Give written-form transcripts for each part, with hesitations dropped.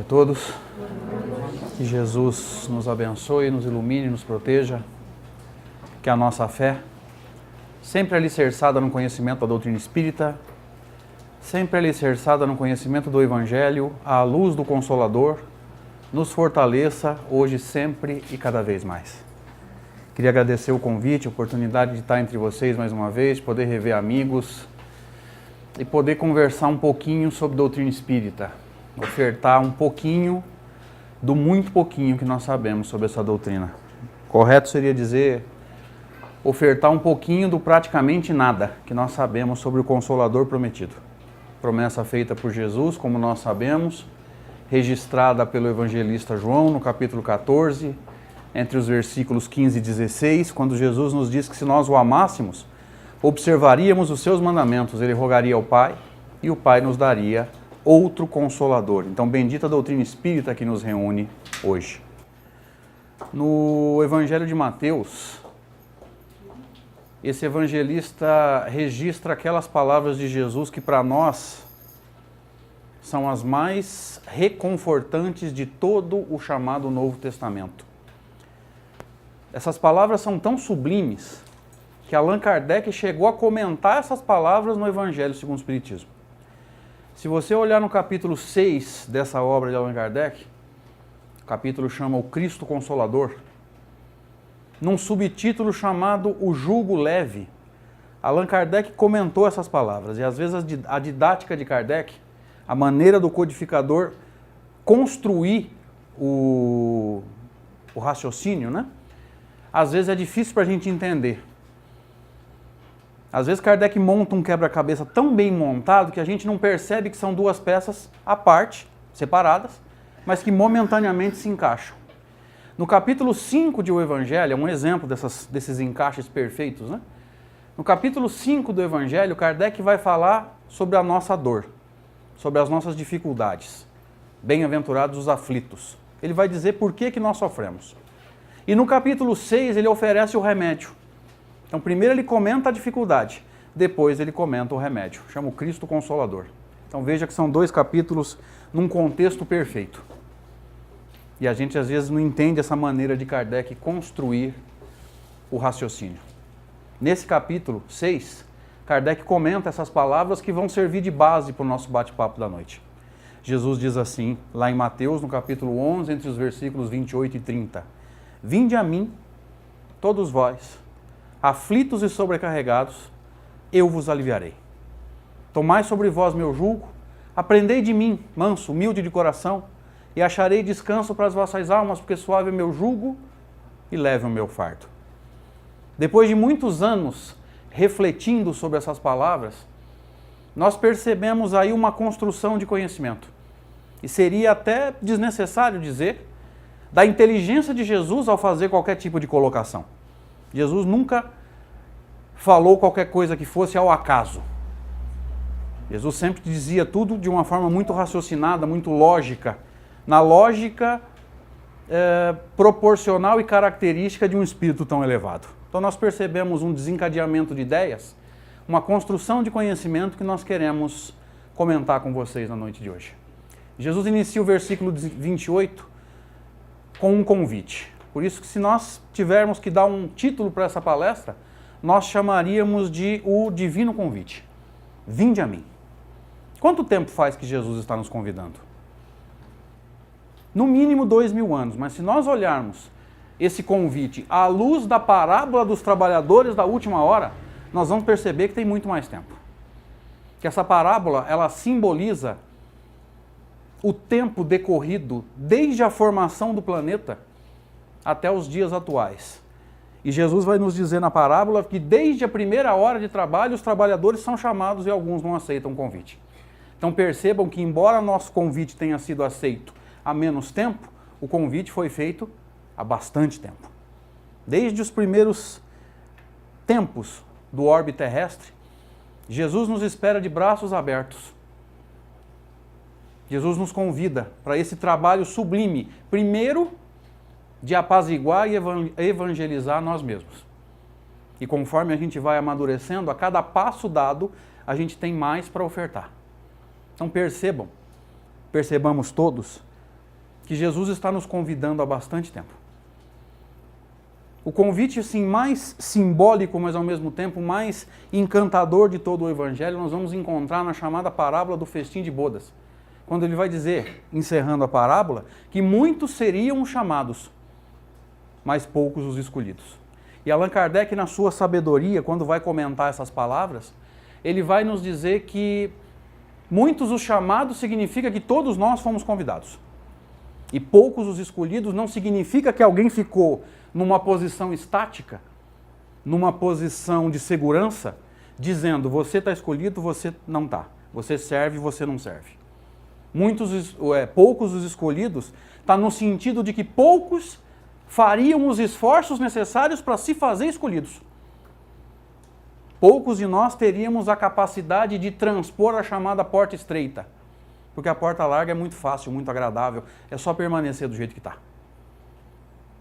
todos. Que Jesus nos abençoe, nos ilumine, nos proteja. Que a nossa fé, sempre alicerçada no conhecimento da doutrina espírita, sempre alicerçada no conhecimento do Evangelho, à luz do Consolador, nos fortaleça hoje, sempre e cada vez mais. Queria agradecer o convite, a oportunidade de estar entre vocês mais uma vez, poder rever amigos e poder conversar um pouquinho sobre doutrina espírita, ofertar um pouquinho do muito pouquinho que nós sabemos sobre essa doutrina. Correto seria dizer, ofertar um pouquinho do praticamente nada que nós sabemos sobre o Consolador prometido. Promessa feita por Jesus, como nós sabemos, registrada pelo evangelista João no capítulo 14, entre os versículos 15 e 16, quando Jesus nos diz que se nós o amássemos, observaríamos os seus mandamentos, ele rogaria ao Pai e o Pai nos daria outro Consolador. Então, bendita a doutrina espírita que nos reúne hoje. No Evangelho de Mateus, esse evangelista registra aquelas palavras de Jesus que para nós são as mais reconfortantes de todo o chamado Novo Testamento. Essas palavras são tão sublimes que Allan Kardec chegou a comentar essas palavras no Evangelho segundo o Espiritismo. Se você olhar no capítulo 6 dessa obra de Allan Kardec, o capítulo chama O Cristo Consolador, num subtítulo chamado O Jugo Leve, Allan Kardec comentou essas palavras. E às vezes a didática de Kardec, a maneira do codificador construir o raciocínio, né? Às vezes é difícil para a gente entender. Às vezes Kardec monta um quebra-cabeça tão bem montado que a gente não percebe que são duas peças à parte, separadas, mas que momentaneamente se encaixam. No capítulo 5 de O Evangelho, é um exemplo desses encaixes perfeitos, né? No capítulo 5 do Evangelho, Kardec vai falar sobre a nossa dor, sobre as nossas dificuldades. Bem-aventurados os aflitos. Ele vai dizer por que nós sofremos. E no capítulo 6 ele oferece o remédio. Então primeiro ele comenta a dificuldade, depois ele comenta o remédio. Chama o Cristo Consolador. Então veja que são dois capítulos num contexto perfeito. E a gente às vezes não entende essa maneira de Kardec construir o raciocínio. Nesse capítulo 6, Kardec comenta essas palavras que vão servir de base para o nosso bate-papo da noite. Jesus diz assim, lá em Mateus, no capítulo 11, entre os versículos 28 e 30. Vinde a mim, todos vós, aflitos e sobrecarregados, eu vos aliviarei. Tomai sobre vós meu jugo, aprendei de mim, manso, humilde de coração, e acharei descanso para as vossas almas, porque suave é meu jugo e leve o meu fardo. Depois de muitos anos refletindo sobre essas palavras, nós percebemos aí uma construção de conhecimento. E seria até desnecessário dizer da inteligência de Jesus ao fazer qualquer tipo de colocação. Jesus nunca falou qualquer coisa que fosse ao acaso. Jesus sempre dizia tudo de uma forma muito raciocinada, muito lógica, na lógica proporcional e característica de um espírito tão elevado. Então nós percebemos um desencadeamento de ideias, uma construção de conhecimento que nós queremos comentar com vocês na noite de hoje. Jesus inicia o versículo 28 com um convite. Por isso que se nós tivermos que dar um título para essa palestra, nós chamaríamos de o Divino Convite. Vinde a mim. Quanto tempo faz que Jesus está nos convidando? No mínimo 2000 anos, mas se nós olharmos esse convite à luz da parábola dos trabalhadores da última hora, nós vamos perceber que tem muito mais tempo. Que essa parábola, ela simboliza o tempo decorrido desde a formação do planeta até os dias atuais. E Jesus vai nos dizer na parábola que desde a primeira hora de trabalho os trabalhadores são chamados e alguns não aceitam o convite. Então percebam que embora nosso convite tenha sido aceito há menos tempo, o convite foi feito há bastante tempo. Desde os primeiros tempos do orbe terrestre, Jesus nos espera de braços abertos. Jesus nos convida para esse trabalho sublime, primeiro de apaziguar e evangelizar nós mesmos. E conforme a gente vai amadurecendo, a cada passo dado, a gente tem mais para ofertar. Então percebamos todos que Jesus está nos convidando há bastante tempo. O convite assim, mais simbólico, mas ao mesmo tempo mais encantador de todo o Evangelho, nós vamos encontrar na chamada parábola do festim de bodas. Quando ele vai dizer, encerrando a parábola, que muitos seriam os chamados, mas poucos os escolhidos. E Allan Kardec, na sua sabedoria, quando vai comentar essas palavras, ele vai nos dizer que muitos os chamados significa que todos nós fomos convidados. E poucos os escolhidos não significa que alguém ficou numa posição estática, numa posição de segurança, dizendo, você está escolhido, você não está. Você serve, você não serve. Poucos os escolhidos está no sentido de que poucos fariam os esforços necessários para se fazer escolhidos. Poucos de nós teríamos a capacidade de transpor a chamada porta estreita. Porque a porta larga é muito fácil, muito agradável, é só permanecer do jeito que está.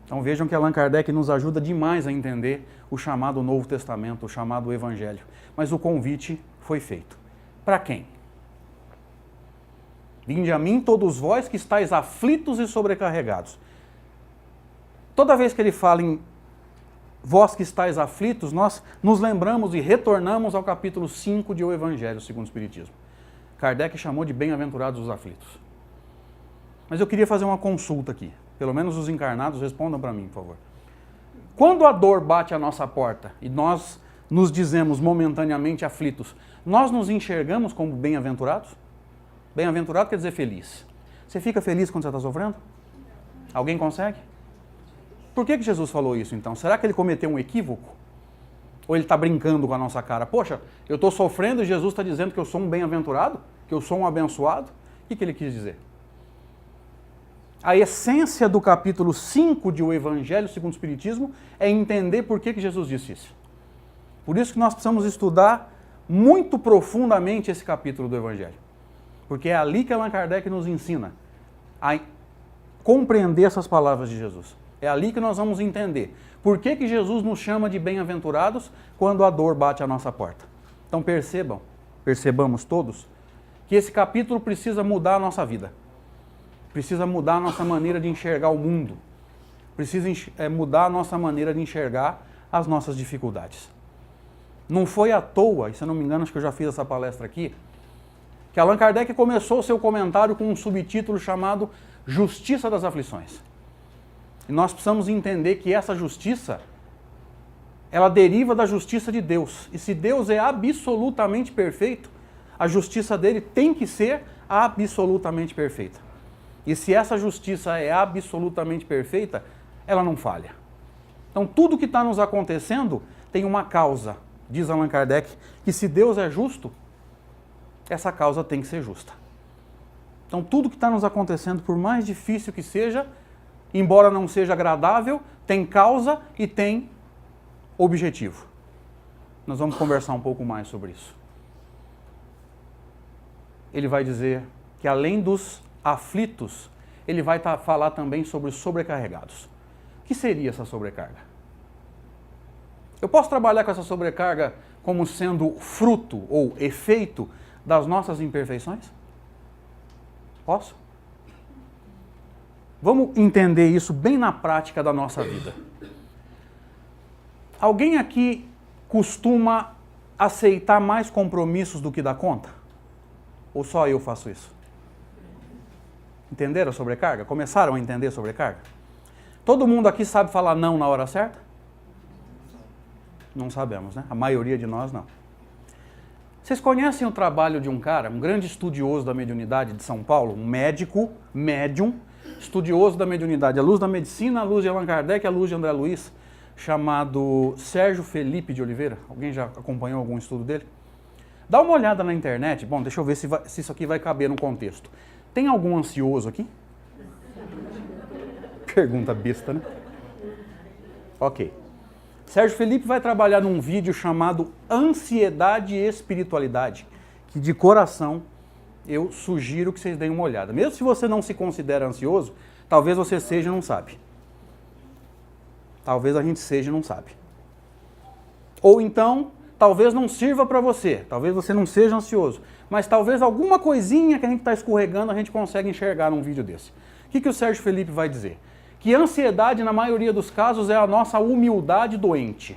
Então vejam que Allan Kardec nos ajuda demais a entender o chamado Novo Testamento, o chamado Evangelho. Mas o convite foi feito. Para quem? Vinde a mim todos vós que estáis aflitos e sobrecarregados. Toda vez que ele fala em vós que estáis aflitos, nós nos lembramos e retornamos ao capítulo 5 de O Evangelho segundo o Espiritismo. Kardec chamou de bem-aventurados os aflitos. Mas eu queria fazer uma consulta aqui. Pelo menos os encarnados respondam para mim, por favor. Quando a dor bate à nossa porta e nós nos dizemos momentaneamente aflitos, nós nos enxergamos como bem-aventurados? Bem-aventurado quer dizer feliz. Você fica feliz quando você está sofrendo? Alguém consegue? Por que Jesus falou isso então? Será que ele cometeu um equívoco? Ou ele está brincando com a nossa cara? Poxa, eu estou sofrendo e Jesus está dizendo que eu sou um bem-aventurado? Que eu sou um abençoado? O que ele quis dizer? A essência do capítulo 5 de O Evangelho segundo o Espiritismo é entender por que Jesus disse isso. Por isso que nós precisamos estudar muito profundamente esse capítulo do Evangelho. Porque é ali que Allan Kardec nos ensina a compreender essas palavras de Jesus. É ali que nós vamos entender por que Jesus nos chama de bem-aventurados quando a dor bate à nossa porta. Então percebamos todos, que esse capítulo precisa mudar a nossa vida. Precisa mudar a nossa maneira de enxergar o mundo. Precisa mudar a nossa maneira de enxergar as nossas dificuldades. Não foi à toa, e se eu não me engano, acho que eu já fiz essa palestra aqui, que Allan Kardec começou o seu comentário com um subtítulo chamado Justiça das Aflições. E nós precisamos entender que essa justiça, ela deriva da justiça de Deus. E se Deus é absolutamente perfeito, a justiça dele tem que ser absolutamente perfeita. E se essa justiça é absolutamente perfeita, ela não falha. Então tudo que está nos acontecendo tem uma causa, diz Allan Kardec, que se Deus é justo, essa causa tem que ser justa. Então tudo que está nos acontecendo, por mais difícil que seja, embora não seja agradável, tem causa e tem objetivo. Nós vamos conversar um pouco mais sobre isso. Ele vai dizer que além dos aflitos, ele vai falar também sobre os sobrecarregados. O que seria essa sobrecarga? Eu posso trabalhar com essa sobrecarga como sendo fruto ou efeito das nossas imperfeições? Posso? Vamos entender isso bem na prática da nossa vida. Alguém aqui costuma aceitar mais compromissos do que dá conta? Ou só eu faço isso? Entenderam a sobrecarga? Começaram a entender a sobrecarga? Todo mundo aqui sabe falar não na hora certa? Não sabemos, né? A maioria de nós não. Vocês conhecem o trabalho de um cara, um grande estudioso da mediunidade de São Paulo, um médico, médium, estudioso da mediunidade, à luz da medicina, à luz de Allan Kardec, à luz de André Luiz, chamado Sérgio Felipe de Oliveira? Alguém já acompanhou algum estudo dele? Dá uma olhada na internet. Bom, deixa eu ver se isso aqui vai caber no contexto. Tem algum ansioso aqui? Pergunta besta, né? Ok. Sérgio Felipe vai trabalhar num vídeo chamado Ansiedade e Espiritualidade, que de coração eu sugiro que vocês deem uma olhada. Mesmo se você não se considera ansioso, talvez você seja e não sabe. Talvez a gente seja e não sabe. Ou então, talvez não sirva para você, talvez você não seja ansioso, mas talvez alguma coisinha que a gente está escorregando a gente consegue enxergar num vídeo desse. O que o Sérgio Felipe vai dizer? Que ansiedade, na maioria dos casos, é a nossa humildade doente.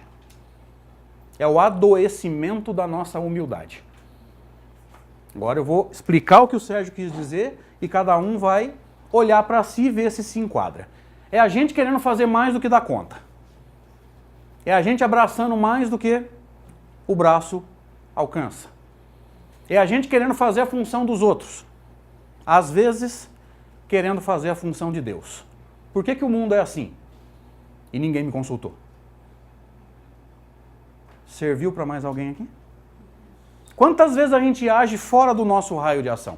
É o adoecimento da nossa humildade. Agora eu vou explicar o que o Sérgio quis dizer e cada um vai olhar para si e ver se enquadra. É a gente querendo fazer mais do que dá conta. É a gente abraçando mais do que o braço alcança. É a gente querendo fazer a função dos outros. Às vezes, querendo fazer a função de Deus. Por que o mundo é assim? E ninguém me consultou. Serviu para mais alguém aqui? Quantas vezes a gente age fora do nosso raio de ação?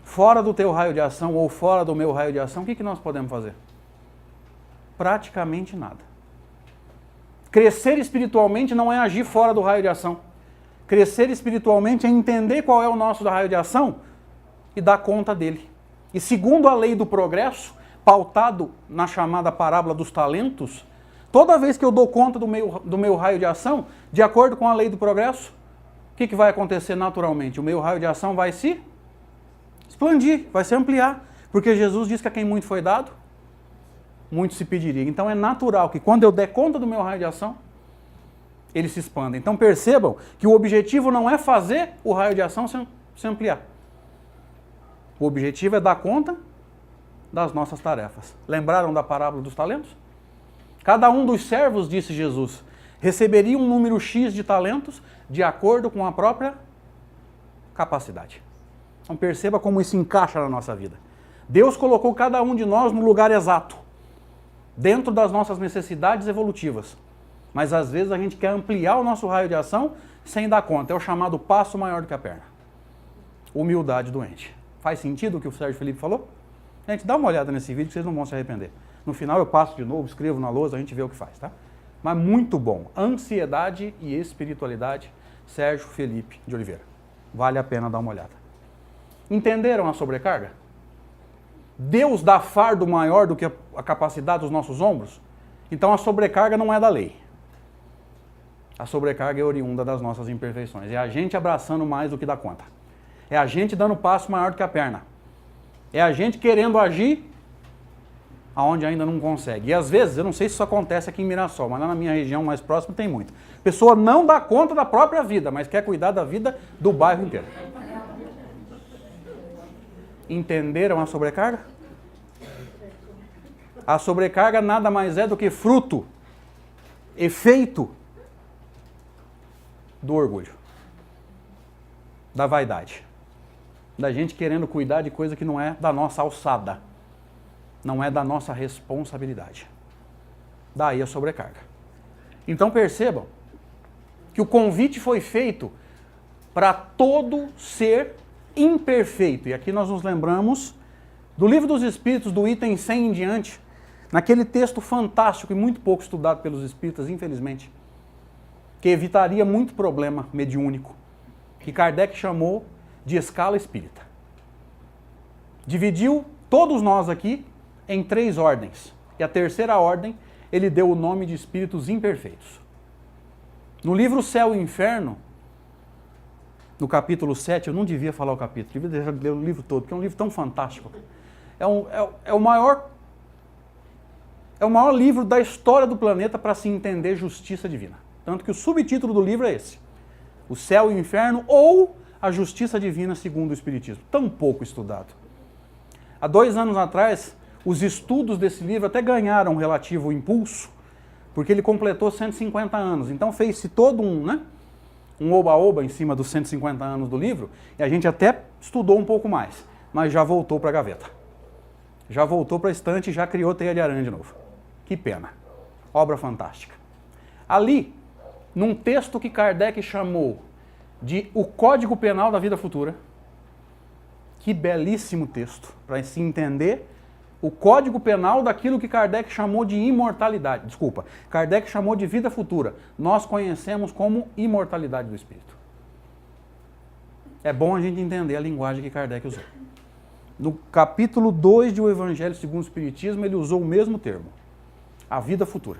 Fora do teu raio de ação ou fora do meu raio de ação, o que nós podemos fazer? Praticamente nada. Crescer espiritualmente não é agir fora do raio de ação. Crescer espiritualmente é entender qual é o nosso raio de ação e dar conta dele. E segundo a lei do progresso, pautado na chamada parábola dos talentos, toda vez que eu dou conta do meu raio de ação, de acordo com a lei do progresso, o que vai acontecer naturalmente? O meu raio de ação vai se expandir, vai se ampliar. Porque Jesus diz que a quem muito foi dado, muito se pediria. Então é natural que quando eu der conta do meu raio de ação, ele se expanda. Então percebam que o objetivo não é fazer o raio de ação se ampliar. O objetivo é dar conta das nossas tarefas. Lembraram da parábola dos talentos? Cada um dos servos, disse Jesus, receberia um número X de talentos de acordo com a própria capacidade. Então perceba como isso encaixa na nossa vida. Deus colocou cada um de nós no lugar exato, dentro das nossas necessidades evolutivas. Mas às vezes a gente quer ampliar o nosso raio de ação sem dar conta. É o chamado passo maior do que a perna. Humildade doente. Faz sentido o que o Sérgio Felipe falou? Gente, dá uma olhada nesse vídeo que vocês não vão se arrepender. No final eu passo de novo, escrevo na lousa, a gente vê o que faz, tá? Mas muito bom. Ansiedade e espiritualidade, Sérgio Felipe de Oliveira. Vale a pena dar uma olhada. Entenderam a sobrecarga? Deus dá fardo maior do que a capacidade dos nossos ombros? Então a sobrecarga não é da lei. A sobrecarga é oriunda das nossas imperfeições. É a gente abraçando mais do que dá conta. É a gente dando passo maior do que a perna. É a gente querendo agir aonde ainda não consegue. E às vezes, eu não sei se isso acontece aqui em Mirassol, mas lá na minha região mais próxima tem muito. A pessoa não dá conta da própria vida, mas quer cuidar da vida do bairro inteiro. Entenderam a sobrecarga? A sobrecarga nada mais é do que fruto, efeito do orgulho, da vaidade, da gente querendo cuidar de coisa que não é da nossa alçada, não é da nossa responsabilidade. Daí a sobrecarga. Então percebam que o convite foi feito para todo ser imperfeito. E aqui nós nos lembramos do Livro dos Espíritos, do item 100 em diante, naquele texto fantástico e muito pouco estudado pelos espíritas, infelizmente, que evitaria muito problema mediúnico, que Kardec chamou de escala espírita. Dividiu todos nós aqui em 3 ordens. E a terceira ordem, ele deu o nome de espíritos imperfeitos. No livro Céu e Inferno, no capítulo 7, eu não devia falar o capítulo, devia deixar de ler o livro todo, porque é um livro tão fantástico. É o maior livro da história do planeta para se entender justiça divina. Tanto que o subtítulo do livro é esse. O Céu e o Inferno ou a Justiça Divina segundo o Espiritismo. Tão pouco estudado. Há 2 anos atrás, os estudos desse livro até ganharam um relativo impulso, porque ele completou 150 anos. Então fez-se todo um oba-oba em cima dos 150 anos do livro, e a gente até estudou um pouco mais, mas já voltou para a gaveta. Já voltou para a estante e já criou teia de aranha de novo. Que pena. Obra fantástica. Ali, num texto que Kardec chamou de O Código Penal da Vida Futura, que belíssimo texto, para se entender o Código Penal daquilo que Kardec chamou de imortalidade. Desculpa, Kardec chamou de vida futura. Nós conhecemos como imortalidade do espírito. É bom a gente entender a linguagem que Kardec usou. No capítulo 2 de O Evangelho segundo o Espiritismo, ele usou o mesmo termo. A vida futura.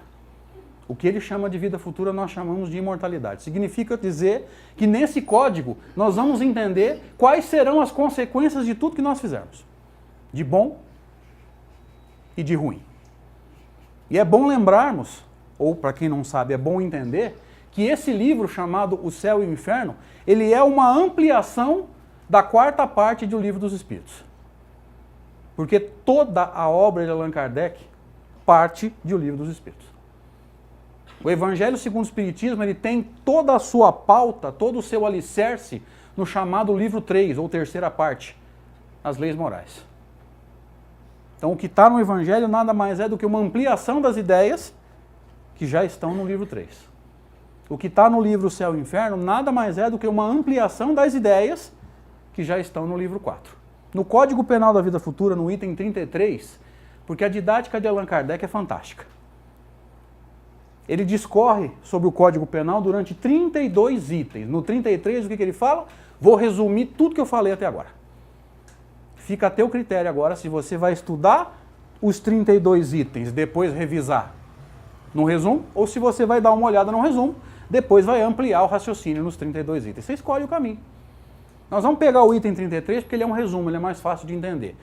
O que ele chama de vida futura, nós chamamos de imortalidade. Significa dizer que nesse código nós vamos entender quais serão as consequências de tudo que nós fizermos. De bom e de ruim. E é bom lembrarmos, ou para quem não sabe, é bom entender, que esse livro chamado O Céu e o Inferno, ele é uma ampliação da quarta parte do Livro dos Espíritos. Porque toda a obra de Allan Kardec parte do Livro dos Espíritos. O Evangelho segundo o Espiritismo, ele tem toda a sua pauta, todo o seu alicerce no chamado livro 3, ou terceira parte, as leis morais. Então o que está no Evangelho nada mais é do que uma ampliação das ideias que já estão no livro 3. O que está no livro Céu e Inferno nada mais é do que uma ampliação das ideias que já estão no livro 4. No Código Penal da Vida Futura, no item 33, porque a didática de Allan Kardec é fantástica. Ele discorre sobre o Código Penal durante 32 itens. No 33, o que ele fala? Vou resumir tudo que eu falei até agora. Fica a teu critério agora se você vai estudar os 32 itens, depois revisar no resumo, ou se você vai dar uma olhada no resumo, depois vai ampliar o raciocínio nos 32 itens. Você escolhe o caminho. Nós vamos pegar o item 33 porque ele é um resumo, ele é mais fácil de entender.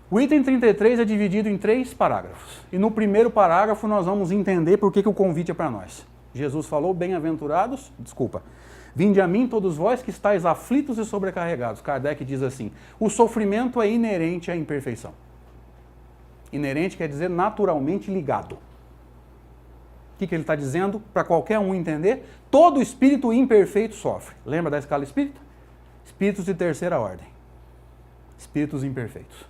O item 33 é dividido em 3 parágrafos. E no primeiro parágrafo nós vamos entender por que o convite é para nós. Jesus falou, vinde a mim todos vós que estáis aflitos e sobrecarregados. Kardec diz assim, o sofrimento é inerente à imperfeição. Inerente quer dizer naturalmente ligado. O que ele está dizendo? Para qualquer um entender, todo espírito imperfeito sofre. Lembra da escala espírita? Espíritos de terceira ordem. Espíritos imperfeitos.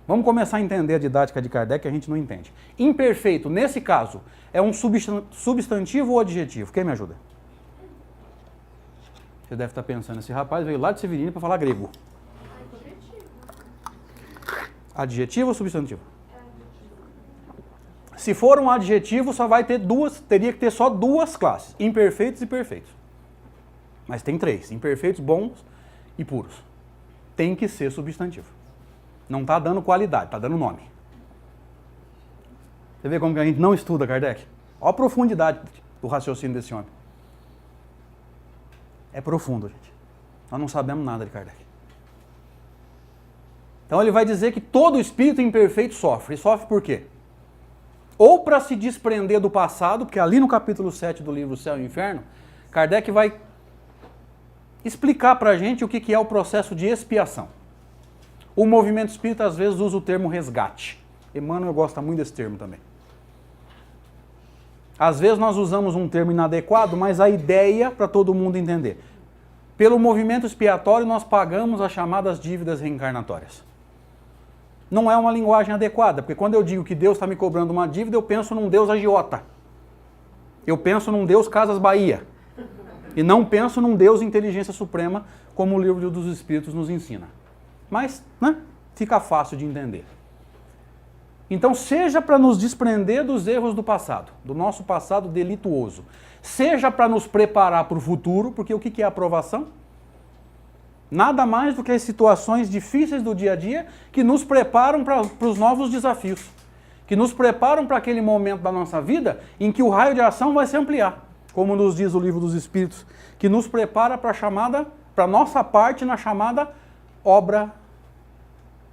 Vamos começar a entender a didática de Kardec, que a gente não entende. Imperfeito, nesse caso, é um substantivo ou adjetivo? Quem me ajuda? Você deve estar pensando, esse rapaz veio lá de Severino para falar grego. Adjetivo ou substantivo? Se for um adjetivo, só vai ter teria que ter só 2 classes, imperfeitos e perfeitos. Mas tem 3, imperfeitos, bons e puros. Tem que ser substantivo. Não está dando qualidade, está dando nome. Você vê como que a gente não estuda Kardec? Olha a profundidade do raciocínio desse homem. É profundo, gente. Nós não sabemos nada de Kardec. Então ele vai dizer que todo espírito imperfeito sofre. E sofre por quê? Ou para se desprender do passado, porque ali no capítulo 7 do livro Céu e Inferno, Kardec vai explicar para a gente o que é o processo de expiação. O movimento espírita às vezes usa o termo resgate. Emmanuel gosta muito desse termo também. Às vezes nós usamos um termo inadequado, mas a ideia para todo mundo entender. Pelo movimento expiatório nós pagamos as chamadas dívidas reencarnatórias. Não é uma linguagem adequada, porque quando eu digo que Deus está me cobrando uma dívida, eu penso num Deus agiota. Eu penso num Deus Casas Bahia. E não penso num Deus Inteligência Suprema, como o Livro dos Espíritos nos ensina. Mas, fica fácil de entender. Então, seja para nos desprender dos erros do passado, do nosso passado delituoso, seja para nos preparar para o futuro, porque o que é aprovação? Nada mais do que as situações difíceis do dia a dia que nos preparam para os novos desafios, que nos preparam para aquele momento da nossa vida em que o raio de ação vai se ampliar, como nos diz o Livro dos Espíritos, que nos prepara para a nossa parte na chamada obra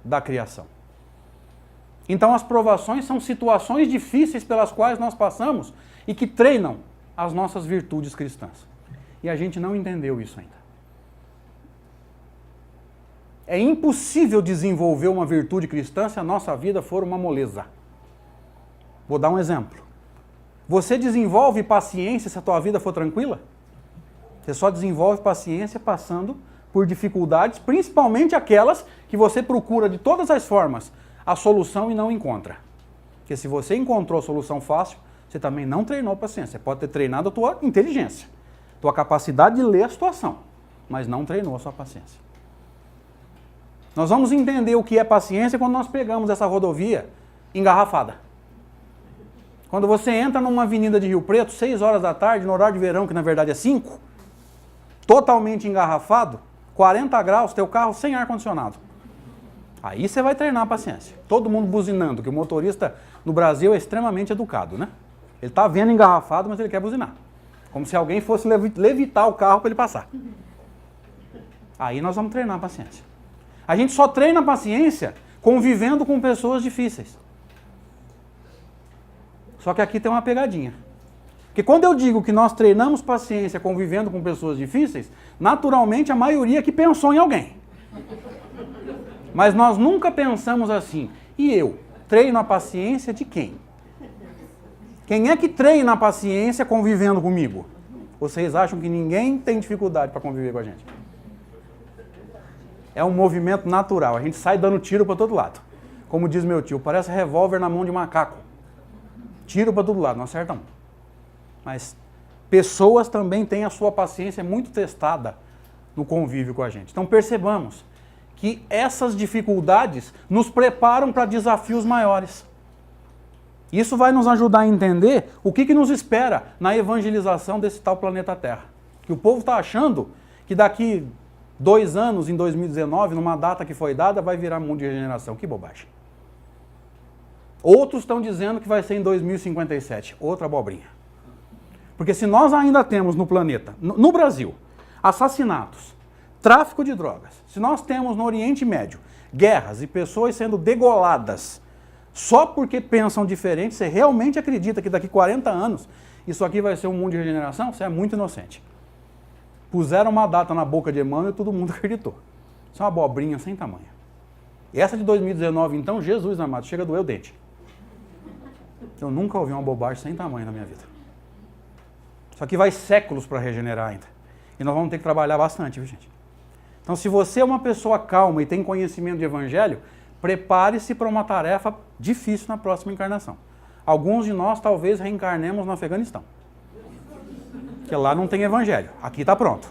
da criação. Então as provações são situações difíceis pelas quais nós passamos e que treinam as nossas virtudes cristãs. E a gente não entendeu isso ainda. É impossível desenvolver uma virtude cristã se a nossa vida for uma moleza. Vou dar um exemplo. Você desenvolve paciência se a tua vida for tranquila? Você só desenvolve paciência passando por dificuldades, principalmente aquelas que você procura de todas as formas a solução e não encontra. Porque se você encontrou a solução fácil, você também não treinou paciência. Você pode ter treinado a tua inteligência, tua capacidade de ler a situação, mas não treinou a sua paciência. Nós vamos entender o que é paciência quando nós pegamos essa rodovia engarrafada. Quando você entra numa avenida de Rio Preto, 6 horas da tarde, no horário de verão, que na verdade é 5, totalmente engarrafado, 40 graus, teu carro sem ar-condicionado. Aí você vai treinar a paciência. Todo mundo buzinando, que o motorista no Brasil é extremamente educado, né? Ele está vendo engarrafado, mas ele quer buzinar. Como se alguém fosse levitar o carro para ele passar. Aí nós vamos treinar a paciência. A gente só treina a paciência convivendo com pessoas difíceis. Só que aqui tem uma pegadinha. Porque quando eu digo que nós treinamos paciência convivendo com pessoas difíceis, naturalmente a maioria que pensou em alguém. Mas nós nunca pensamos assim, e eu treino a paciência de quem? Quem é que treina a paciência convivendo comigo? Vocês acham que ninguém tem dificuldade para conviver com a gente? É um movimento natural, a gente sai dando tiro para todo lado. Como diz meu tio, parece revólver na mão de macaco. Tiro para todo lado, não acerta um. Mas pessoas também têm a sua paciência muito testada no convívio com a gente. Então percebamos que essas dificuldades nos preparam para desafios maiores. Isso vai nos ajudar a entender o que nos espera na evangelização desse tal planeta Terra. Que o povo está achando que daqui 2 anos, em 2019, numa data que foi dada, vai virar mundo de regeneração. Que bobagem. Outros estão dizendo que vai ser em 2057. Outra abobrinha. Porque se nós ainda temos no planeta, no Brasil, assassinatos, tráfico de drogas, se nós temos no Oriente Médio guerras e pessoas sendo degoladas só porque pensam diferente, você realmente acredita que daqui 40 anos isso aqui vai ser um mundo de regeneração? Você é muito inocente. Puseram uma data na boca de Emmanuel e todo mundo acreditou. Isso é uma abobrinha sem tamanho. E essa de 2019, então, Jesus amado, chega a doer o dente. Eu nunca ouvi uma bobagem sem tamanho na minha vida. Isso aqui vai séculos para regenerar ainda. E nós vamos ter que trabalhar bastante, viu, gente? Então, se você é uma pessoa calma e tem conhecimento de evangelho, prepare-se para uma tarefa difícil na próxima encarnação. Alguns de nós talvez reencarnemos no Afeganistão. Porque lá não tem evangelho. Aqui está pronto.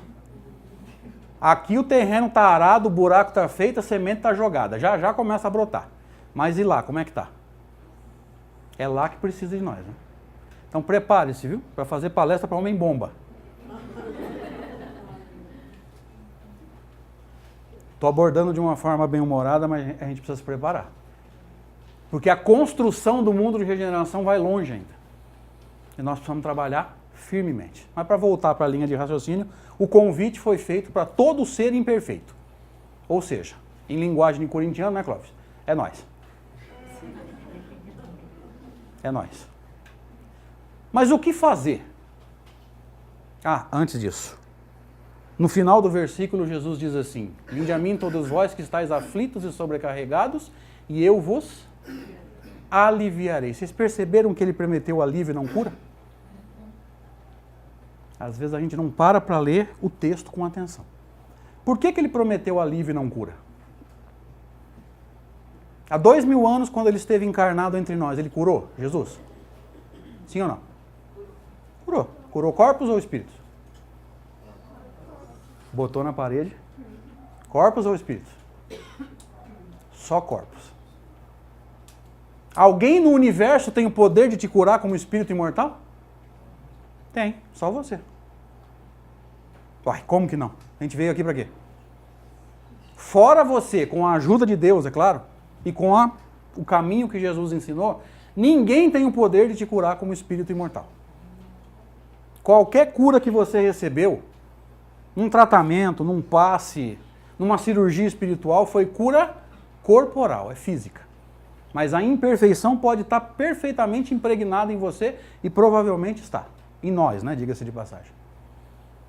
Aqui o terreno está arado, o buraco está feito, a semente está jogada. Já já começa a brotar. Mas e lá, como é que está? É lá que precisa de nós, né? Então prepare-se, viu? Para fazer palestra para homem-bomba. Estou abordando de uma forma bem-humorada, mas a gente precisa se preparar. Porque a construção do mundo de regeneração vai longe ainda. E nós precisamos trabalhar firmemente. Mas para voltar para a linha de raciocínio, o convite foi feito para todo ser imperfeito. Ou seja, em linguagem de corintiano, né, Clóvis? É nós. É nós. Mas o que fazer? Antes disso. No final do versículo, Jesus diz assim: Vinde a mim todos vós que estáis aflitos e sobrecarregados, e eu vos aliviarei. Vocês perceberam que ele prometeu alívio e não cura? Às vezes a gente não para ler o texto com atenção. Por que ele prometeu alívio e não cura? Há 2000 anos, quando ele esteve encarnado entre nós, ele curou Jesus? Sim ou não? Curou. Curou corpos ou espíritos? Botou na parede. Corpos ou espíritos? Só corpos. Alguém no universo tem o poder de te curar como espírito imortal? Tem, só você. Uai, como que não? A gente veio aqui para quê? Fora você, com a ajuda de Deus, é claro, e com o caminho que Jesus ensinou, ninguém tem o poder de te curar como espírito imortal. Qualquer cura que você recebeu, num tratamento, num passe, numa cirurgia espiritual, foi cura corporal, é física. Mas a imperfeição pode estar perfeitamente impregnada em você e provavelmente está. Em nós, né? Diga-se de passagem.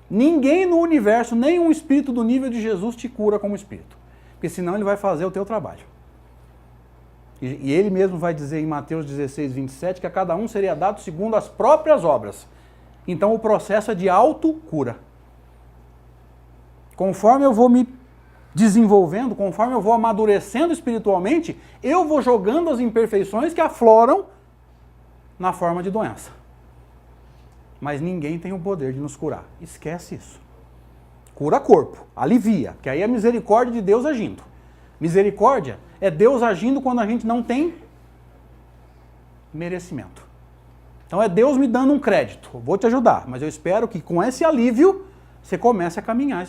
Ninguém no universo, nem um espírito do nível de Jesus te cura como espírito. Porque senão ele vai fazer o teu trabalho. E ele mesmo vai dizer em Mateus 16, 27, que a cada um seria dado segundo as próprias obras. Então o processo é de autocura. Conforme eu vou me desenvolvendo, conforme eu vou amadurecendo espiritualmente, eu vou jogando as imperfeições que afloram na forma de doença. Mas ninguém tem o poder de nos curar. Esquece isso. Cura corpo, alivia, que aí é a misericórdia de Deus agindo. Misericórdia é Deus agindo quando a gente não tem merecimento. Então é Deus me dando um crédito. Vou te ajudar, mas eu espero que com esse alívio você comece a caminhar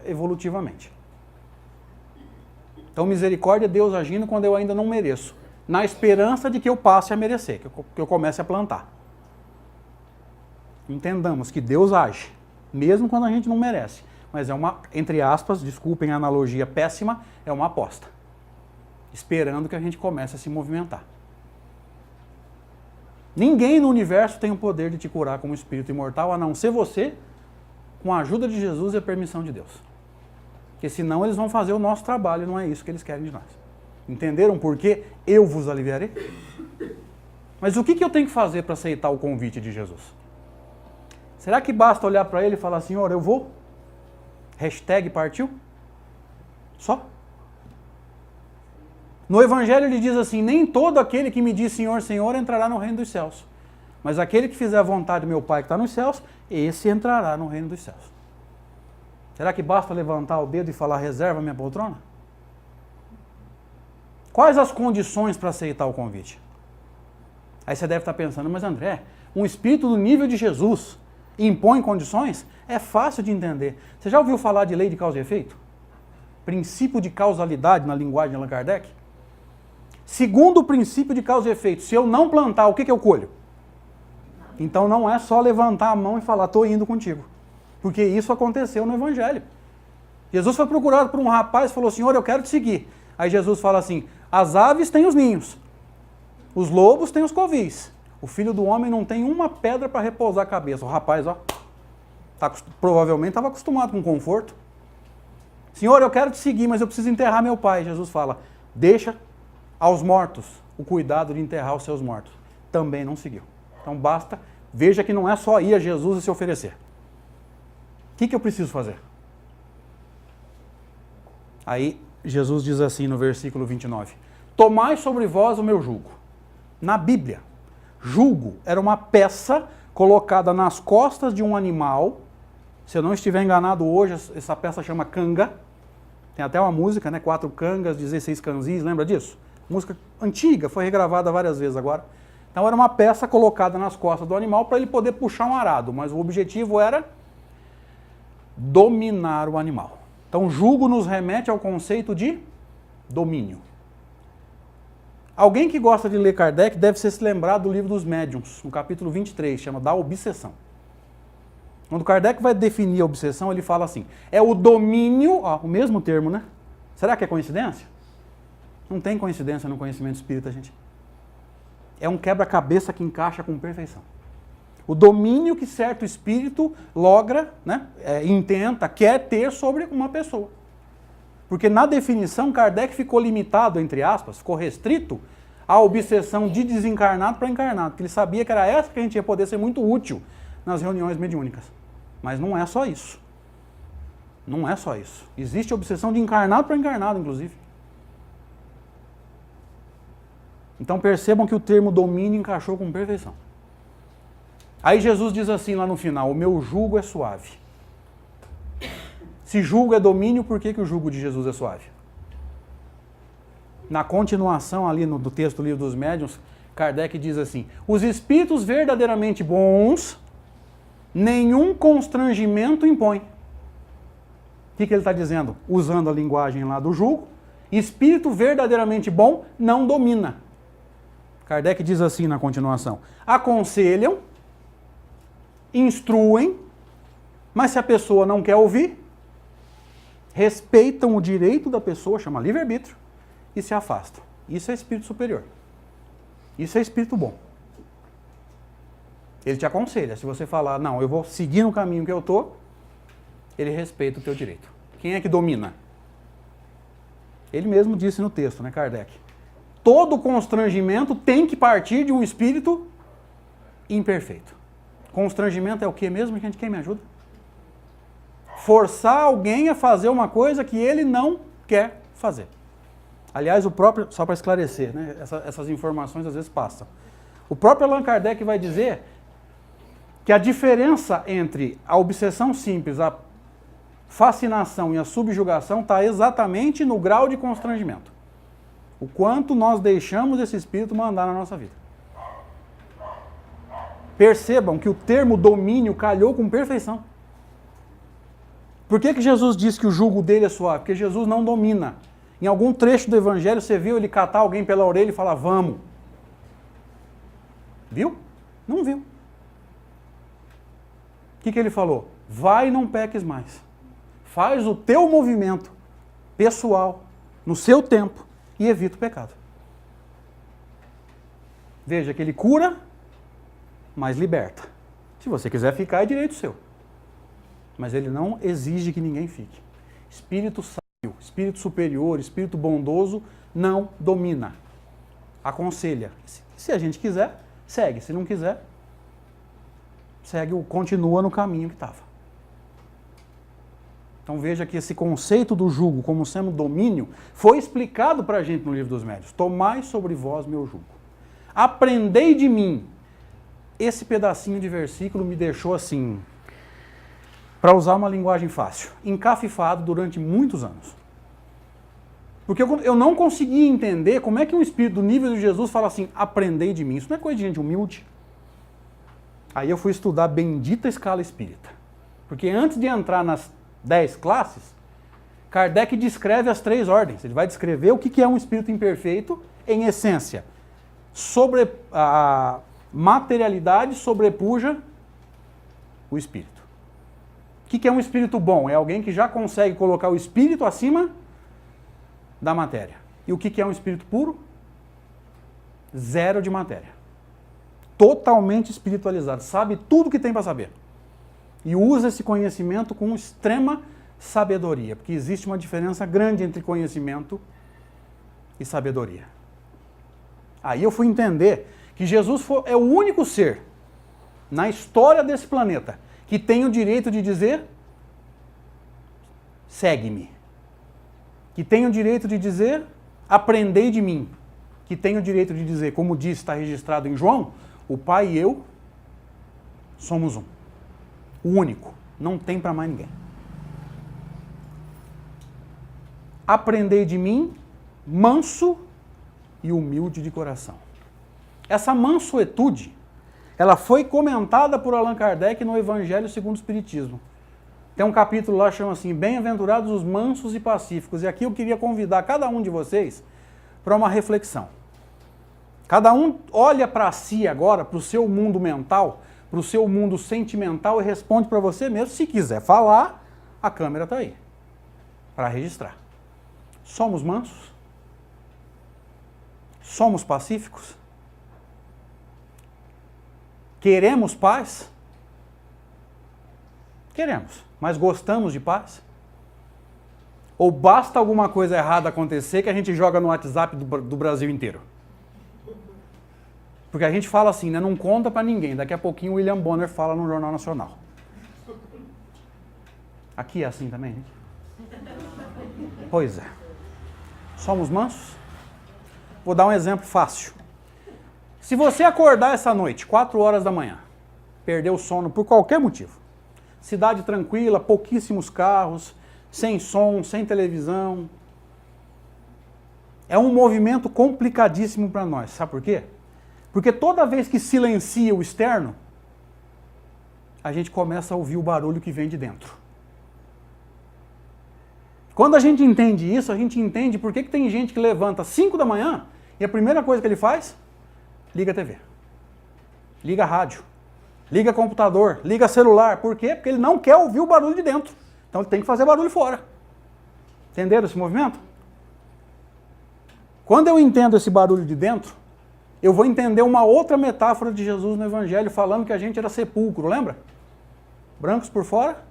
evolutivamente. Então misericórdia é Deus agindo quando eu ainda não mereço, na esperança de que eu passe a merecer, que eu comece a plantar. Entendamos que Deus age, mesmo quando a gente não merece. Mas é uma, entre aspas, desculpem a analogia péssima, é uma aposta. Esperando que a gente comece a se movimentar. Ninguém no universo tem o poder de te curar como espírito imortal, a não ser você, com a ajuda de Jesus e a permissão de Deus. Porque senão eles vão fazer o nosso trabalho, não é isso que eles querem de nós. Entenderam por que eu vos aliviarei? Mas o que eu tenho que fazer para aceitar o convite de Jesus? Será que basta olhar para ele e falar, Senhor, eu vou? Hashtag partiu? Só? No Evangelho ele diz assim, nem todo aquele que me diz Senhor, Senhor entrará no reino dos céus. Mas aquele que fizer a vontade do meu Pai que está nos céus, esse entrará no reino dos céus. Será que basta levantar o dedo e falar, reserva minha poltrona? Quais as condições para aceitar o convite? Aí você deve estar pensando, mas André, um espírito do nível de Jesus impõe condições? É fácil de entender. Você já ouviu falar de lei de causa e efeito? Princípio de causalidade na linguagem de Allan Kardec? Segundo o princípio de causa e efeito, se eu não plantar, o que eu colho? Então não é só levantar a mão e falar, estou indo contigo. Porque isso aconteceu no Evangelho. Jesus foi procurado por um rapaz e falou, Senhor, eu quero te seguir. Aí Jesus fala assim, as aves têm os ninhos, os lobos têm os covis. O Filho do Homem não tem uma pedra para repousar a cabeça. O rapaz, provavelmente estava acostumado com conforto. Senhor, eu quero te seguir, mas eu preciso enterrar meu pai. Jesus fala, deixa aos mortos o cuidado de enterrar os seus mortos. Também não seguiu. Então basta, veja que não é só ir a Jesus e se oferecer. O que eu preciso fazer? Aí Jesus diz assim no versículo 29, tomai sobre vós o meu jugo. Na Bíblia, jugo era uma peça colocada nas costas de um animal. Se eu não estiver enganado hoje, essa peça chama canga. Tem até uma música, né? 4 cangas, 16 canzis, lembra disso? Música antiga, foi regravada várias vezes agora. Então era uma peça colocada nas costas do animal para ele poder puxar um arado, mas o objetivo era dominar o animal. Então jugo nos remete ao conceito de domínio. Alguém que gosta de ler Kardec deve se lembrar do livro dos médiuns, no capítulo 23, chama da obsessão. Quando Kardec vai definir a obsessão, ele fala assim, é o domínio, o mesmo termo, né? Será que é coincidência? Não tem coincidência no conhecimento espírita, gente. É um quebra-cabeça que encaixa com perfeição. O domínio que certo espírito logra, né, intenta, quer ter sobre uma pessoa. Porque na definição, Kardec ficou limitado, entre aspas, ficou restrito à obsessão de desencarnado para encarnado, porque ele sabia que era essa que a gente ia poder ser muito útil nas reuniões mediúnicas. Mas não é só isso. Não é só isso. Existe obsessão de encarnado para encarnado, inclusive. Então percebam que o termo domínio encaixou com perfeição. Aí Jesus diz assim lá no final, o meu jugo é suave. Se jugo é domínio, por que o jugo de Jesus é suave? Na continuação ali do texto do Livro dos Médiuns, Kardec diz assim, os espíritos verdadeiramente bons, nenhum constrangimento impõe. O que ele está dizendo? Usando a linguagem lá do jugo, espírito verdadeiramente bom não domina. Kardec diz assim na continuação, aconselham, instruem, mas se a pessoa não quer ouvir, respeitam o direito da pessoa, chama livre-arbítrio, e se afastam. Isso é espírito superior. Isso é espírito bom. Ele te aconselha. Se você falar, não, eu vou seguir no caminho que eu estou, ele respeita o teu direito. Quem é que domina? Ele mesmo disse no texto, né, Kardec? Todo constrangimento tem que partir de um espírito imperfeito. Constrangimento é o que mesmo, gente? Quem me ajuda? Forçar alguém a fazer uma coisa que ele não quer fazer. Aliás, o próprio, só para esclarecer, né, essas informações às vezes passam. O próprio Allan Kardec vai dizer que a diferença entre a obsessão simples, a fascinação e a subjugação está exatamente no grau de constrangimento. O quanto nós deixamos esse espírito mandar na nossa vida. Percebam que o termo domínio calhou com perfeição. Por que Jesus disse que o jugo dele é suave? Porque Jesus não domina. Em algum trecho do Evangelho você viu ele catar alguém pela orelha e falar, vamos. Viu? Não viu. O que ele falou? Vai e não peques mais. Faz o teu movimento pessoal, no seu tempo, e evita o pecado. Veja que ele cura, mas liberta. Se você quiser ficar, é direito seu. Mas ele não exige que ninguém fique. Espírito sábio, espírito superior, espírito bondoso, não domina. Aconselha. Se a gente quiser, segue. Se não quiser, continua no caminho que estava. Então veja que esse conceito do jugo como sendo domínio foi explicado para a gente no Livro dos Médiuns. Tomai sobre vós meu jugo. Aprendei de mim. Esse pedacinho de versículo me deixou assim, para usar uma linguagem fácil, encafifado durante muitos anos. Porque eu não conseguia entender como é que um espírito do nível de Jesus fala assim, aprendei de mim. Isso não é coisa de gente humilde. Aí eu fui estudar a bendita escala espírita. Porque antes de entrar nas 10 classes, Kardec descreve as 3 ordens. Ele vai descrever o que é um espírito imperfeito, em essência. A materialidade sobrepuja o espírito. O que é um espírito bom? É alguém que já consegue colocar o espírito acima da matéria. E o que é um espírito puro? Zero de matéria. Totalmente espiritualizado. Sabe tudo que tem para saber. E usa esse conhecimento com extrema sabedoria. Porque existe uma diferença grande entre conhecimento e sabedoria. Aí eu fui entender que Jesus é o único ser na história desse planeta que tem o direito de dizer segue-me. Que tem o direito de dizer aprendei de mim. Que tem o direito de dizer, como diz, está registrado em João, o Pai e eu somos um. O único. Não tem para mais ninguém. Aprendei de mim, manso e humilde de coração. Essa mansuetude, ela foi comentada por Allan Kardec no Evangelho segundo o Espiritismo. Tem um capítulo lá que chama assim, Bem-aventurados os mansos e pacíficos. E aqui eu queria convidar cada um de vocês para uma reflexão. Cada um olha para si agora, para o seu mundo mental, para o seu mundo sentimental e responde para você mesmo. Se quiser falar, a câmera está aí, para registrar. Somos mansos? Somos pacíficos? Queremos paz? Queremos, mas gostamos de paz? Ou basta alguma coisa errada acontecer que a gente joga no WhatsApp do Brasil inteiro? Porque a gente fala assim, né? Não conta pra ninguém. Daqui a pouquinho o William Bonner fala no Jornal Nacional. Aqui é assim também, gente? Pois é. Somos mansos? Vou dar um exemplo fácil. Se você acordar essa noite, 4 horas da manhã, perdeu o sono por qualquer motivo, cidade tranquila, pouquíssimos carros, sem som, sem televisão, é um movimento complicadíssimo para nós. Sabe por quê? Porque toda vez que silencia o externo, a gente começa a ouvir o barulho que vem de dentro. Quando a gente entende isso, a gente entende por que tem gente que levanta às 5 da manhã e a primeira coisa que ele faz, liga a TV, liga a rádio, liga computador, liga celular. Por quê? Porque ele não quer ouvir o barulho de dentro. Então ele tem que fazer barulho fora. Entenderam esse movimento? Quando eu entendo esse barulho de dentro, eu vou entender uma outra metáfora de Jesus no Evangelho, falando que a gente era sepulcro, lembra? Brancos por fora.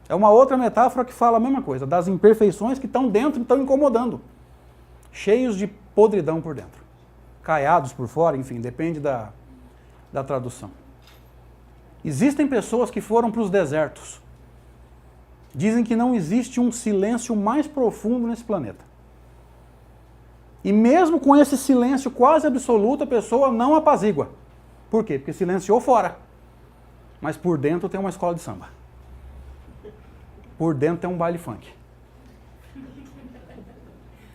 É uma outra metáfora que fala a mesma coisa, das imperfeições que estão dentro e estão incomodando. Cheios de podridão por dentro. Caiados por fora, enfim, depende da tradução. Existem pessoas que foram para os desertos. Dizem que não existe um silêncio mais profundo nesse planeta. E mesmo com esse silêncio quase absoluto, a pessoa não apazigua. Por quê? Porque silenciou fora. Mas por dentro tem uma escola de samba. Por dentro tem um baile funk.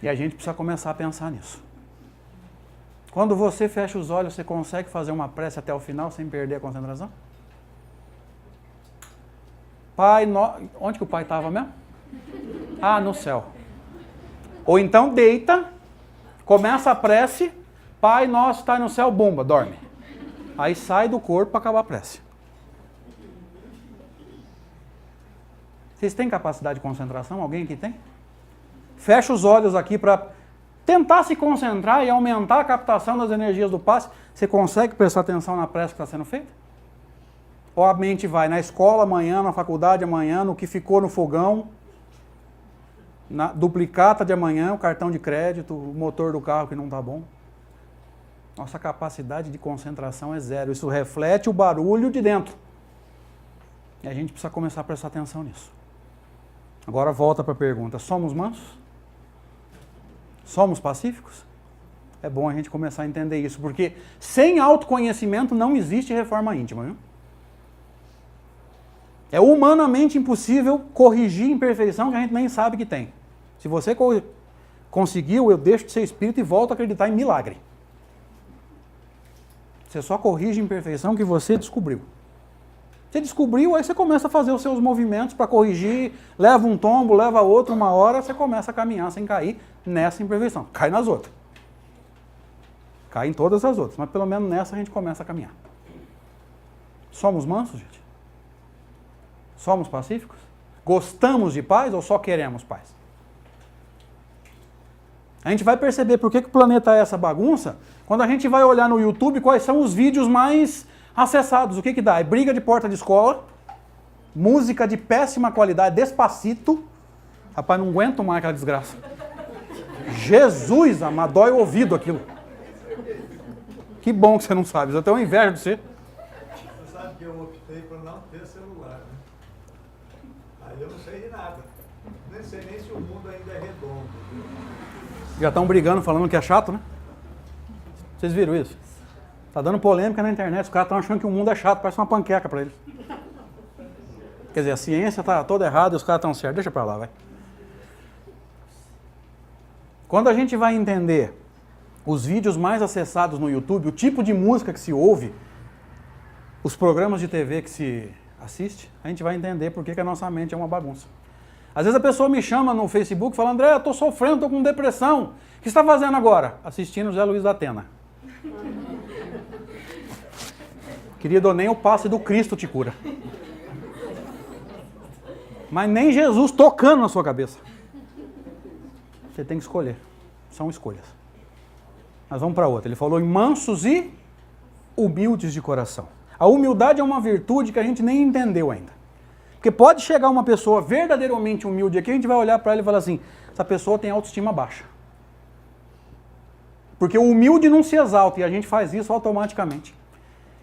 E a gente precisa começar a pensar nisso. Quando você fecha os olhos, você consegue fazer uma prece até o final sem perder a concentração? Pai, onde que o pai estava mesmo? Ah, no céu. Ou então deita, começa a prece, Pai nosso está no céu, bomba, dorme. Aí sai do corpo para acabar a prece. Vocês têm capacidade de concentração? Alguém aqui tem? Fecha os olhos aqui para tentar se concentrar e aumentar a captação das energias do passe. Você consegue prestar atenção na prece que está sendo feita? Ou a mente vai na escola amanhã, na faculdade amanhã, no que ficou no fogão, na duplicata de amanhã, o cartão de crédito, o motor do carro que não está bom? Nossa capacidade de concentração é zero. Isso reflete o barulho de dentro. E a gente precisa começar a prestar atenção nisso. Agora volta para a pergunta. Somos mansos? Somos pacíficos? É bom a gente começar a entender isso, porque sem autoconhecimento não existe reforma íntima, viu? É humanamente impossível corrigir imperfeição que a gente nem sabe que tem. Se você conseguiu, eu deixo de ser espírito e volto a acreditar em milagre. Você só corrige imperfeição que você descobriu. Você descobriu, aí você começa a fazer os seus movimentos para corrigir, leva um tombo, leva outro, uma hora você começa a caminhar sem cair nessa imperfeição. Cai nas outras. Cai em todas as outras, mas pelo menos nessa a gente começa a caminhar. Somos mansos, gente? Somos pacíficos? Gostamos de paz ou só queremos paz? A gente vai perceber por que o planeta é essa bagunça quando a gente vai olhar no YouTube quais são os vídeos mais acessados. O que dá? É briga de porta de escola, música de péssima qualidade, Despacito. Rapaz, não aguento mais aquela desgraça. Jesus, amado, dói o ouvido aquilo. Que bom que você não sabe, eu tenho inveja de você. Você sabe que eu optei por não ter celular, né? Aí eu não sei de nada. Nem sei nem se o mundo ainda é redondo. Já estão brigando, falando que é chato, né? Vocês viram isso? Tá dando polêmica na internet, os caras estão achando que o mundo é chato, parece uma panqueca para eles. Quer dizer, a ciência tá toda errada e os caras estão certos. Deixa para lá, vai. Quando a gente vai entender os vídeos mais acessados no YouTube, o tipo de música que se ouve, os programas de TV que se assiste, a gente vai entender por que a nossa mente é uma bagunça. Às vezes a pessoa me chama no Facebook e fala: André, eu estou sofrendo, estou com depressão. O que você está fazendo agora? Assistindo José Luiz da Atena. Querido, nem o passe do Cristo te cura. Mas nem Jesus tocando na sua cabeça. Você tem que escolher. São escolhas. Mas vamos para outra. Ele falou em mansos e humildes de coração. A humildade é uma virtude que a gente nem entendeu ainda. Porque pode chegar uma pessoa verdadeiramente humilde aqui, a gente vai olhar para ela e falar assim: essa pessoa tem autoestima baixa. Porque o humilde não se exalta e a gente faz isso automaticamente.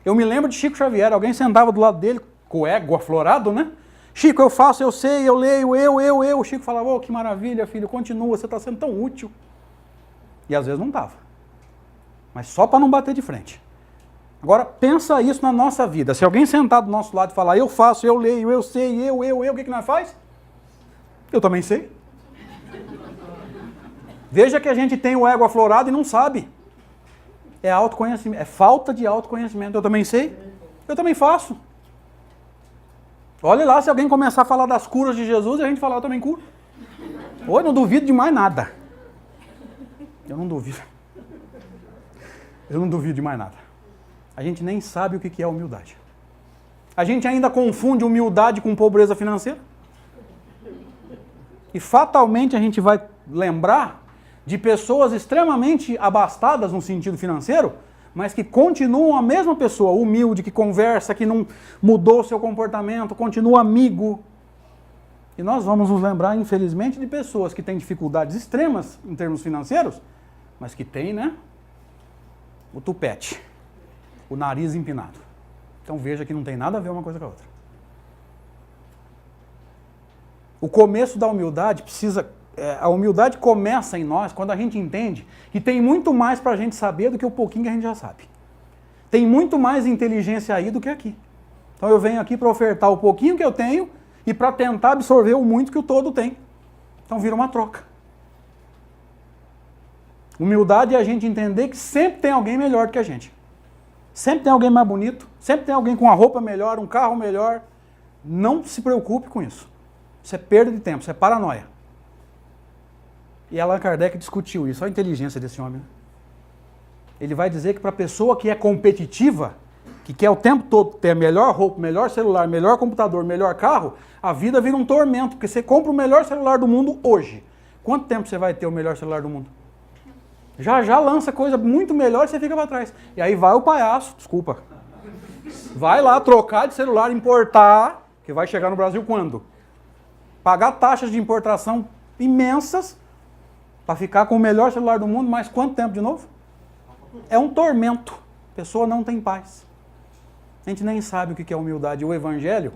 Eu me lembro de Chico Xavier, alguém sentava do lado dele com o ego aflorado, né? Chico, eu faço, eu sei, eu leio, eu. O Chico falava: oh, que maravilha, filho, continua, você está sendo tão útil. E às vezes não estava. Mas só para não bater de frente. Agora, pensa isso na nossa vida. Se alguém sentar do nosso lado e falar: eu faço, eu leio, eu sei, eu, o que nós faz? Eu também sei. Veja que a gente tem o ego aflorado e não sabe. É autoconhecimento, é falta de autoconhecimento. Eu também sei, eu também faço. Olha lá, se alguém começar a falar das curas de Jesus, a gente falar: eu também curo. Oi, não duvido de mais nada. Eu não duvido. Eu não duvido de mais nada. A gente nem sabe o que é humildade. A gente ainda confunde humildade com pobreza financeira. E fatalmente a gente vai lembrar de pessoas extremamente abastadas no sentido financeiro, mas que continuam a mesma pessoa, humilde, que conversa, que não mudou seu comportamento, continua amigo. E nós vamos nos lembrar, infelizmente, de pessoas que têm dificuldades extremas em termos financeiros, mas que têm, né, o tupete, o nariz empinado. Então veja que não tem nada a ver uma coisa com a outra. O começo da humildade a humildade começa em nós quando a gente entende que tem muito mais para a gente saber do que o pouquinho que a gente já sabe. Tem muito mais inteligência aí do que aqui. Então eu venho aqui para ofertar o pouquinho que eu tenho e para tentar absorver o muito que o todo tem. Então vira uma troca. Humildade é a gente entender que sempre tem alguém melhor do que a gente. Sempre tem alguém mais bonito, sempre tem alguém com uma roupa melhor, um carro melhor. Não se preocupe com isso. Isso é perda de tempo, isso é paranoia. E Allan Kardec discutiu isso, olha a inteligência desse homem. Ele vai dizer que para a pessoa que é competitiva, que quer o tempo todo ter a melhor roupa, melhor celular, melhor computador, melhor carro, a vida vira um tormento, porque você compra o melhor celular do mundo hoje. Quanto tempo você vai ter o melhor celular do mundo? Já lança coisa muito melhor e você fica para trás. E aí vai o palhaço, desculpa, vai lá trocar de celular, importar, que vai chegar no Brasil quando? Pagar taxas de importação imensas para ficar com o melhor celular do mundo, mas quanto tempo de novo? É um tormento. A pessoa não tem paz. A gente nem sabe o que é humildade. O Evangelho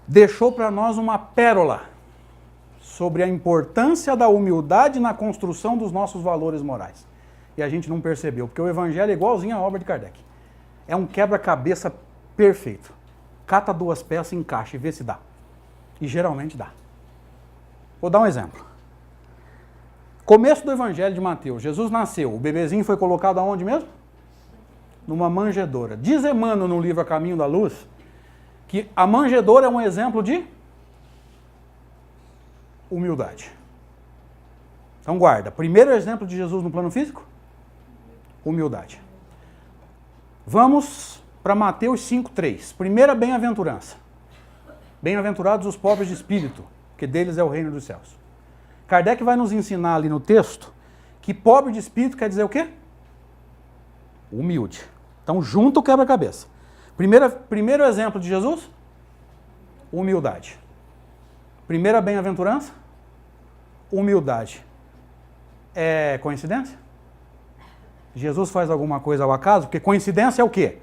deixou para nós uma pérola sobre a importância da humildade na construção dos nossos valores morais. E a gente não percebeu, porque o Evangelho é igualzinho à obra de Kardec. É um quebra-cabeça perfeito. Cata duas peças, encaixa e vê se dá. E geralmente dá. Vou dar um exemplo. Começo do Evangelho de Mateus. Jesus nasceu. O bebezinho foi colocado aonde mesmo? Numa manjedoura. Diz Emmanuel no livro A Caminho da Luz que a manjedoura é um exemplo de humildade. Então guarda. Primeiro exemplo de Jesus no plano físico? Humildade. Vamos para Mateus 5,3. Primeira bem-aventurança. Bem-aventurados os pobres de espírito, porque deles é o reino dos céus. Kardec vai nos ensinar ali no texto que pobre de espírito quer dizer o quê? Humilde. Então junta o quebra-cabeça. Primeiro exemplo de Jesus? Humildade. Primeira bem-aventurança? Humildade. É coincidência? Jesus faz alguma coisa ao acaso? Porque coincidência é o quê?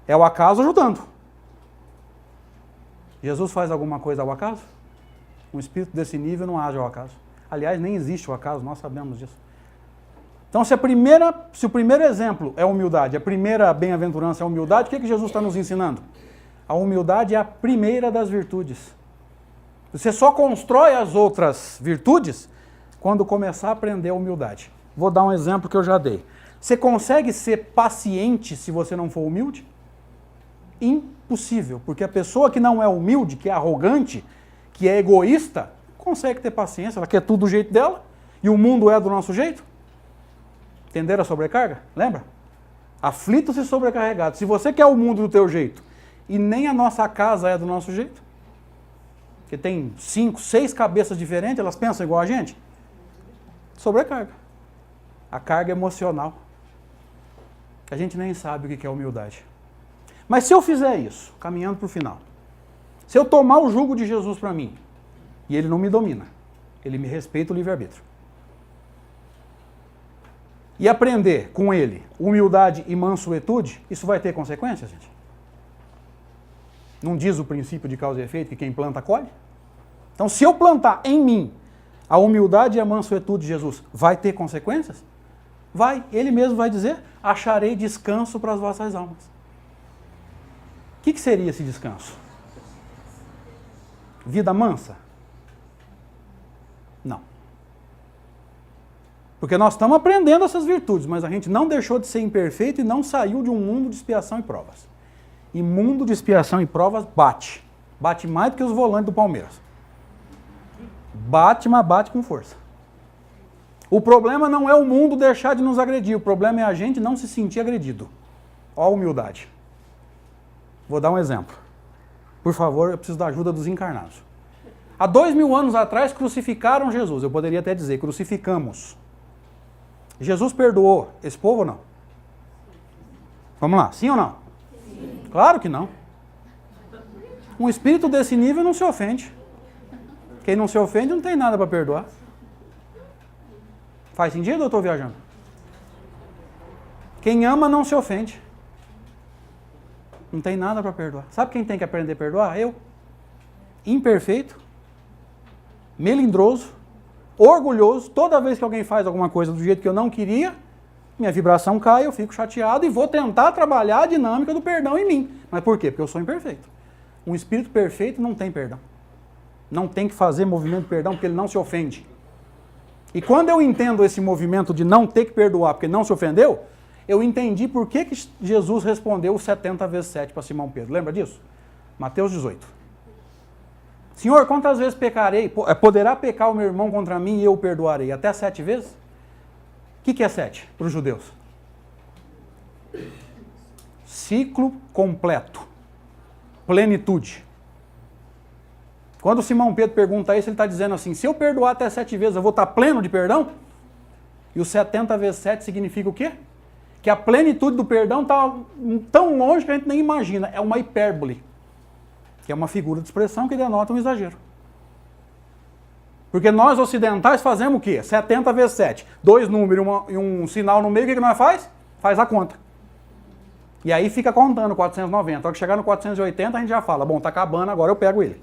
É o acaso ajudando. Jesus faz alguma coisa ao acaso? Um espírito desse nível não age ao acaso. Aliás, nem existe o acaso, nós sabemos disso. Então, se o primeiro exemplo é humildade, a primeira bem-aventurança é humildade, o que Jesus está nos ensinando? A humildade é a primeira das virtudes. Você só constrói as outras virtudes quando começar a aprender a humildade. Vou dar um exemplo que eu já dei. Você consegue ser paciente se você não for humilde? Impossível, porque a pessoa que não é humilde, que é arrogante, que é egoísta, consegue ter paciência, ela quer tudo do jeito dela, e o mundo é do nosso jeito. Entenderam a sobrecarga? Lembra? Aflitos e sobrecarregados. Se você quer o mundo do teu jeito, e nem a nossa casa é do nosso jeito, que tem 5, 6 cabeças diferentes, elas pensam igual a gente, sobrecarga. A carga emocional. A gente nem sabe o que é humildade. Mas se eu fizer isso, caminhando para o final, se eu tomar o jugo de Jesus para mim, e ele não me domina, ele me respeita o livre-arbítrio, e aprender com ele humildade e mansuetude, isso vai ter consequências, gente? Não diz o princípio de causa e efeito que quem planta colhe? Então, se eu plantar em mim a humildade e a mansuetude de Jesus, vai ter consequências? Vai. Ele mesmo vai dizer, acharei descanso para as vossas almas. O que seria esse descanso? Vida mansa? Não. Porque nós estamos aprendendo essas virtudes, mas a gente não deixou de ser imperfeito e não saiu de um mundo de expiação e provas. E mundo de expiação e provas bate. Bate mais do que os volantes do Palmeiras. Bate, mas bate com força. O problema não é o mundo deixar de nos agredir, o problema é a gente não se sentir agredido. Ó a humildade. Vou dar um exemplo. Por favor, eu preciso da ajuda dos encarnados. Há 2000 anos atrás crucificaram Jesus. Eu poderia até dizer, crucificamos. Jesus perdoou esse povo ou não? Vamos lá, sim ou não? Sim. Claro que não. Um espírito desse nível não se ofende. Quem não se ofende não tem nada para perdoar. Faz sentido ou eu estou viajando? Quem ama não se ofende. Não tem nada para perdoar. Sabe quem tem que aprender a perdoar? Eu. Imperfeito, melindroso, orgulhoso. Toda vez que alguém faz alguma coisa do jeito que eu não queria, minha vibração cai, eu fico chateado e vou tentar trabalhar a dinâmica do perdão em mim. Mas por quê? Porque eu sou imperfeito. Um espírito perfeito não tem perdão. Não tem que fazer movimento de perdão porque ele não se ofende. E quando eu entendo esse movimento de não ter que perdoar porque não se ofendeu, eu entendi por que Jesus respondeu 70 vezes 7 para Simão Pedro. Lembra disso? Mateus 18. Senhor, quantas vezes pecarei? Poderá pecar o meu irmão contra mim e eu o perdoarei? Até 7 vezes? O que é 7 para os judeus? ciclo completo, plenitude. Quando Simão Pedro pergunta isso, ele está dizendo assim, se eu perdoar até 7 vezes, eu vou estar pleno de perdão? E o 70 vezes 7 significa o quê? Que a plenitude do perdão está tão longe que a gente nem imagina. É uma hipérbole, que é uma figura de expressão que denota um exagero. Porque nós ocidentais fazemos o quê? 70 vezes 7. 2 números e um sinal no meio, o que nós faz? Faz a conta. E aí fica contando 490. Na hora que chegar no 480, a gente já fala, bom, tá acabando, agora eu pego ele.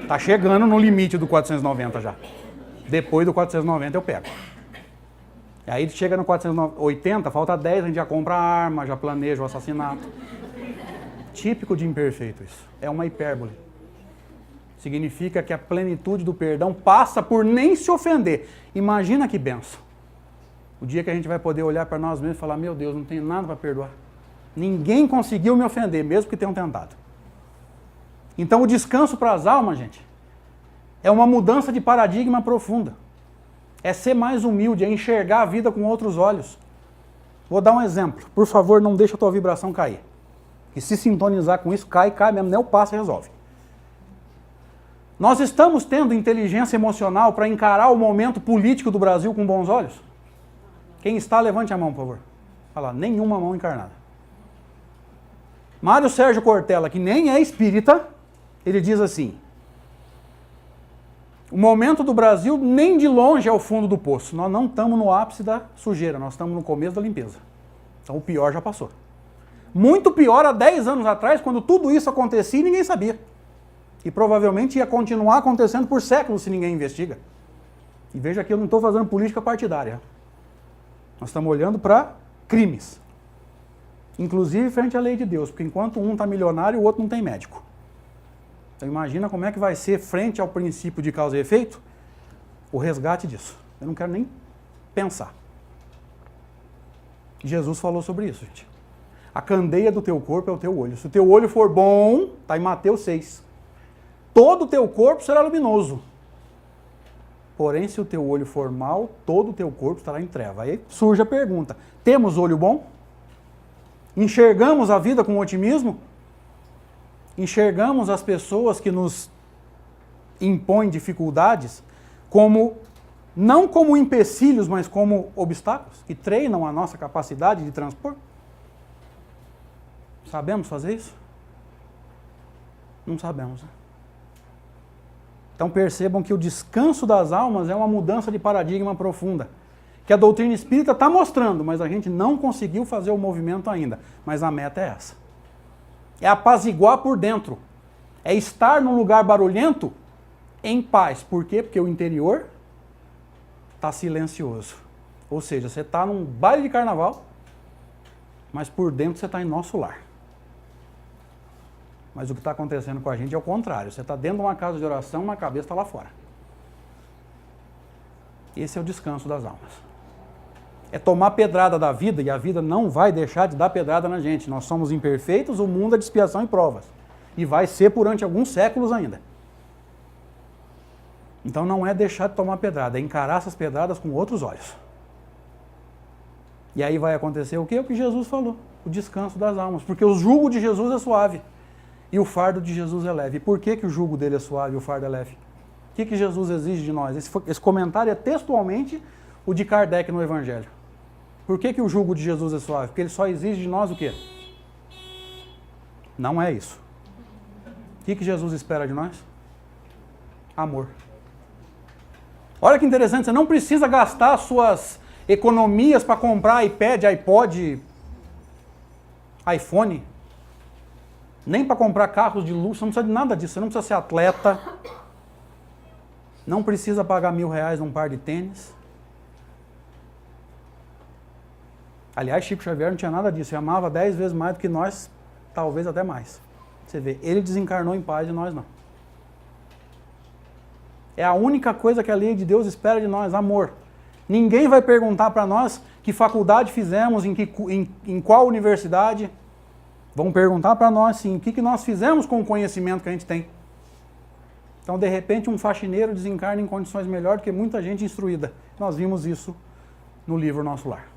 Tá chegando no limite do 490 já. Depois do 490 eu pego. E aí chega no 480, falta 10, a gente já compra a arma, já planeja o assassinato. Típico de imperfeito isso. É uma hipérbole. Significa que a plenitude do perdão passa por nem se ofender. Imagina que benção. O dia que a gente vai poder olhar para nós mesmos e falar, meu Deus, não tem nada para perdoar. Ninguém conseguiu me ofender, mesmo que tenham tentado. Então o descanso para as almas, gente, é uma mudança de paradigma profunda. É ser mais humilde, é enxergar a vida com outros olhos. Vou dar um exemplo. Por favor, não deixe a tua vibração cair. E se sintonizar com isso, cai mesmo, nem o passo resolve. Nós estamos tendo inteligência emocional para encarar o momento político do Brasil com bons olhos? Quem está, levante a mão, por favor. Olha lá, nenhuma mão encarnada. Mário Sérgio Cortella, que nem é espírita, ele diz assim, o momento do Brasil nem de longe é o fundo do poço. Nós não estamos no ápice da sujeira, nós estamos no começo da limpeza. Então o pior já passou. Muito pior há 10 anos atrás, quando tudo isso acontecia e ninguém sabia. E provavelmente ia continuar acontecendo por séculos se ninguém investiga. E veja que eu não estou fazendo política partidária. Nós estamos olhando para crimes. Inclusive frente à lei de Deus, porque enquanto um está milionário, o outro não tem médico. Então imagina como é que vai ser, frente ao princípio de causa e efeito, o resgate disso. Eu não quero nem pensar. Jesus falou sobre isso, gente. A candeia do teu corpo é o teu olho. Se o teu olho for bom, está em Mateus 6. Todo o teu corpo será luminoso. Porém, se o teu olho for mau, todo o teu corpo estará em treva. Aí surge a pergunta, temos olho bom? Enxergamos a vida com otimismo? Enxergamos as pessoas que nos impõem dificuldades como, não como empecilhos, mas como obstáculos, que treinam a nossa capacidade de transpor? Sabemos fazer isso? Não sabemos, né? Então percebam que o descanso das almas é uma mudança de paradigma profunda, que a doutrina espírita está mostrando, mas a gente não conseguiu fazer o movimento ainda. Mas a meta é essa. É apaziguar por dentro. É estar num lugar barulhento em paz. Por quê? Porque o interior está silencioso. Ou seja, você está num baile de carnaval, mas por dentro você está em nosso lar. Mas o que está acontecendo com a gente é o contrário. Você está dentro de uma casa de oração, mas a cabeça está lá fora. Esse é o descanso das almas. É tomar pedrada da vida, e a vida não vai deixar de dar pedrada na gente. Nós somos imperfeitos, o mundo é de expiação e provas. E vai ser durante alguns séculos ainda. Então não é deixar de tomar pedrada, é encarar essas pedradas com outros olhos. E aí vai acontecer o quê? O que Jesus falou, o descanso das almas. Porque o jugo de Jesus é suave e o fardo de Jesus é leve. E por que o jugo dele é suave e o fardo é leve? O que Jesus exige de nós? Esse comentário é textualmente o de Kardec no Evangelho. Por que o jugo de Jesus é suave? Porque ele só exige de nós o quê? Não é isso. O que Jesus espera de nós? Amor. Olha que interessante, você não precisa gastar suas economias para comprar iPad, iPod, iPhone, nem para comprar carros de luxo, você não precisa de nada disso, você não precisa ser atleta, não precisa pagar R$1.000 num par de tênis. Aliás, Chico Xavier não tinha nada disso, ele amava 10 vezes mais do que nós, talvez até mais. Você vê, ele desencarnou em paz e nós não. É a única coisa que a lei de Deus espera de nós, amor. Ninguém vai perguntar para nós que faculdade fizemos, em qual universidade. Vão perguntar para nós, sim, o que nós fizemos com o conhecimento que a gente tem. Então, de repente, um faxineiro desencarna em condições melhores do que muita gente instruída. Nós vimos isso no livro Nosso Lar.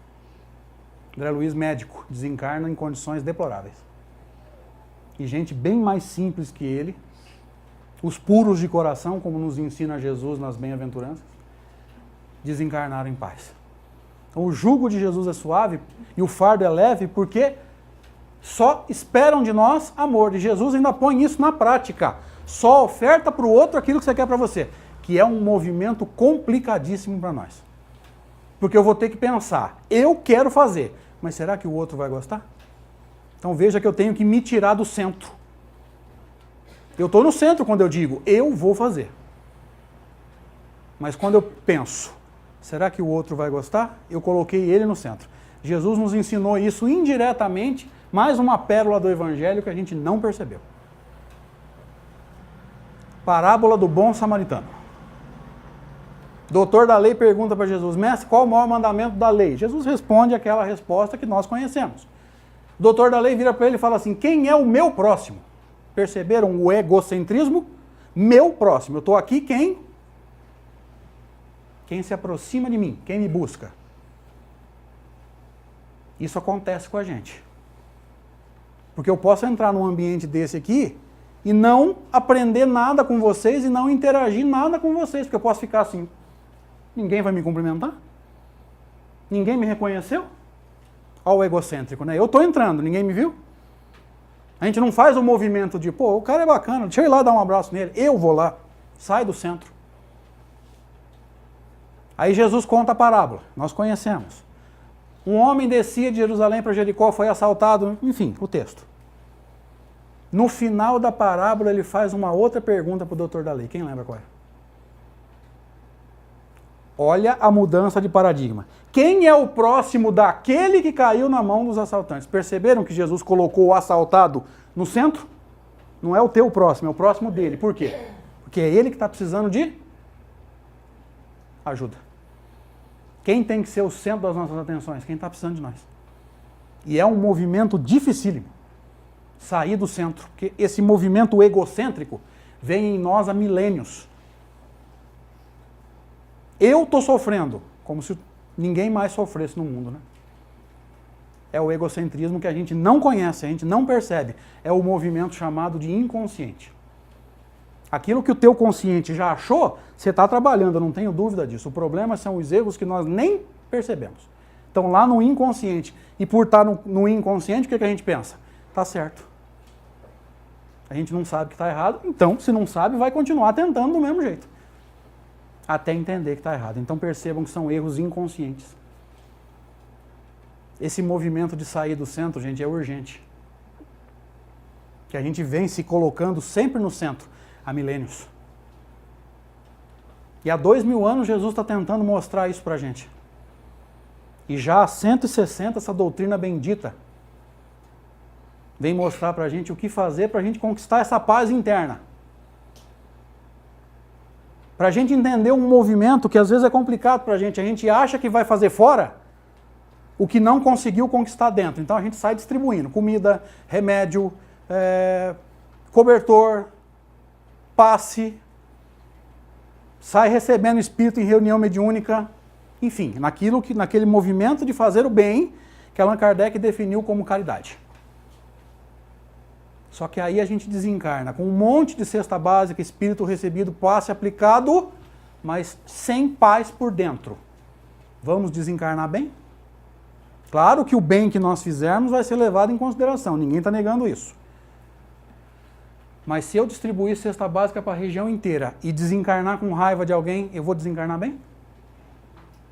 André Luiz, médico, desencarna em condições deploráveis. E gente bem mais simples que ele, os puros de coração, como nos ensina Jesus nas bem-aventuranças, desencarnaram em paz. Então, o jugo de Jesus é suave e o fardo é leve porque só esperam de nós amor. E Jesus ainda põe isso na prática. Só oferta para o outro aquilo que você quer para você, que é um movimento complicadíssimo para nós. Porque eu vou ter que pensar, eu quero fazer, mas será que o outro vai gostar? Então veja que eu tenho que me tirar do centro. Eu estou no centro quando eu digo, eu vou fazer. Mas quando eu penso, será que o outro vai gostar? Eu coloquei ele no centro. Jesus nos ensinou isso indiretamente, mais uma pérola do Evangelho que a gente não percebeu. Parábola do bom samaritano. Doutor da lei pergunta para Jesus, mestre, qual o maior mandamento da lei? Jesus responde aquela resposta que nós conhecemos. O doutor da lei vira para ele e fala assim, quem é o meu próximo? Perceberam o egocentrismo? Meu próximo. Eu estou aqui, quem? Quem se aproxima de mim, quem me busca. Isso acontece com a gente. Porque eu posso entrar num ambiente desse aqui e não aprender nada com vocês e não interagir nada com vocês, porque eu posso ficar assim, ninguém vai me cumprimentar? Ninguém me reconheceu? Olha o egocêntrico, né? Eu estou entrando, ninguém me viu? A gente não faz o movimento de, pô, o cara é bacana, deixa eu ir lá dar um abraço nele, eu vou lá, sai do centro. Aí Jesus conta a parábola, nós conhecemos. Um homem descia de Jerusalém para Jericó, foi assaltado, enfim, o texto. No final da parábola ele faz uma outra pergunta para o doutor da lei, quem lembra qual é? Olha a mudança de paradigma. Quem é o próximo daquele que caiu na mão dos assaltantes? Perceberam que Jesus colocou o assaltado no centro? Não é o teu próximo, é o próximo dele. Por quê? Porque é ele que está precisando de ajuda. Quem tem que ser o centro das nossas atenções? Quem está precisando de nós. E é um movimento dificílimo. Sair do centro. Porque esse movimento egocêntrico vem em nós há milênios. Eu estou sofrendo, como se ninguém mais sofresse no mundo, né? É o egocentrismo que a gente não conhece, a gente não percebe. É o movimento chamado de inconsciente. Aquilo que o teu consciente já achou, você está trabalhando, eu não tenho dúvida disso. O problema são os erros que nós nem percebemos. Estão lá no inconsciente. E por estar no inconsciente, o que a gente pensa? Está certo. A gente não sabe que está errado, então, se não sabe, vai continuar tentando do mesmo jeito. Até entender que está errado. Então percebam que são erros inconscientes. Esse movimento de sair do centro, gente, é urgente. Que a gente vem se colocando sempre no centro, há milênios. E há 2000 anos Jesus está tentando mostrar isso para a gente. E já há 160 essa doutrina bendita vem mostrar para a gente o que fazer para a gente conquistar essa paz interna. Para a gente entender um movimento que às vezes é complicado para a gente acha que vai fazer fora o que não conseguiu conquistar dentro. Então a gente sai distribuindo comida, remédio, cobertor, passe, sai recebendo espírito em reunião mediúnica, enfim, naquele movimento de fazer o bem que Allan Kardec definiu como caridade. Só que aí a gente desencarna com um monte de cesta básica, espírito recebido, passe aplicado, mas sem paz por dentro. Vamos desencarnar bem? Claro que o bem que nós fizermos vai ser levado em consideração, ninguém está negando isso. Mas se eu distribuir cesta básica para a região inteira e desencarnar com raiva de alguém, eu vou desencarnar bem?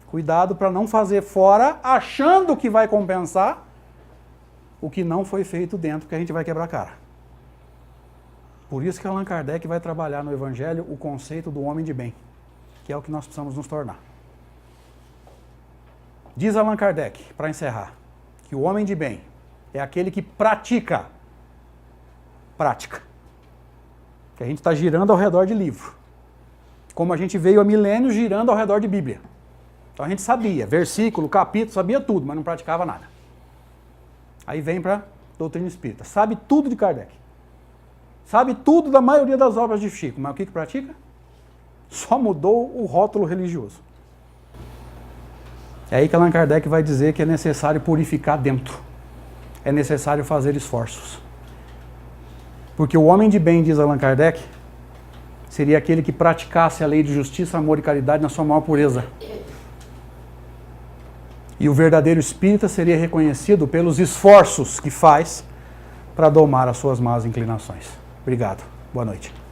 Cuidado para não fazer fora, achando que vai compensar o que não foi feito dentro, que a gente vai quebrar a cara. Por isso que Allan Kardec vai trabalhar no Evangelho o conceito do homem de bem, que é o que nós precisamos nos tornar. Diz Allan Kardec, para encerrar, que o homem de bem é aquele que pratica. Prática. Que a gente está girando ao redor de livro. Como a gente veio há milênios girando ao redor de Bíblia. Então a gente sabia, versículo, capítulo, sabia tudo, mas não praticava nada. Aí vem para a doutrina espírita. Sabe tudo de Kardec. Sabe tudo da maioria das obras de Chico, mas o que pratica? Só mudou o rótulo religioso. É aí que Allan Kardec vai dizer que é necessário purificar dentro. É necessário fazer esforços. Porque o homem de bem, diz Allan Kardec, seria aquele que praticasse a lei de justiça, amor e caridade na sua maior pureza. E o verdadeiro espírita seria reconhecido pelos esforços que faz para domar as suas más inclinações. Obrigado. Boa noite.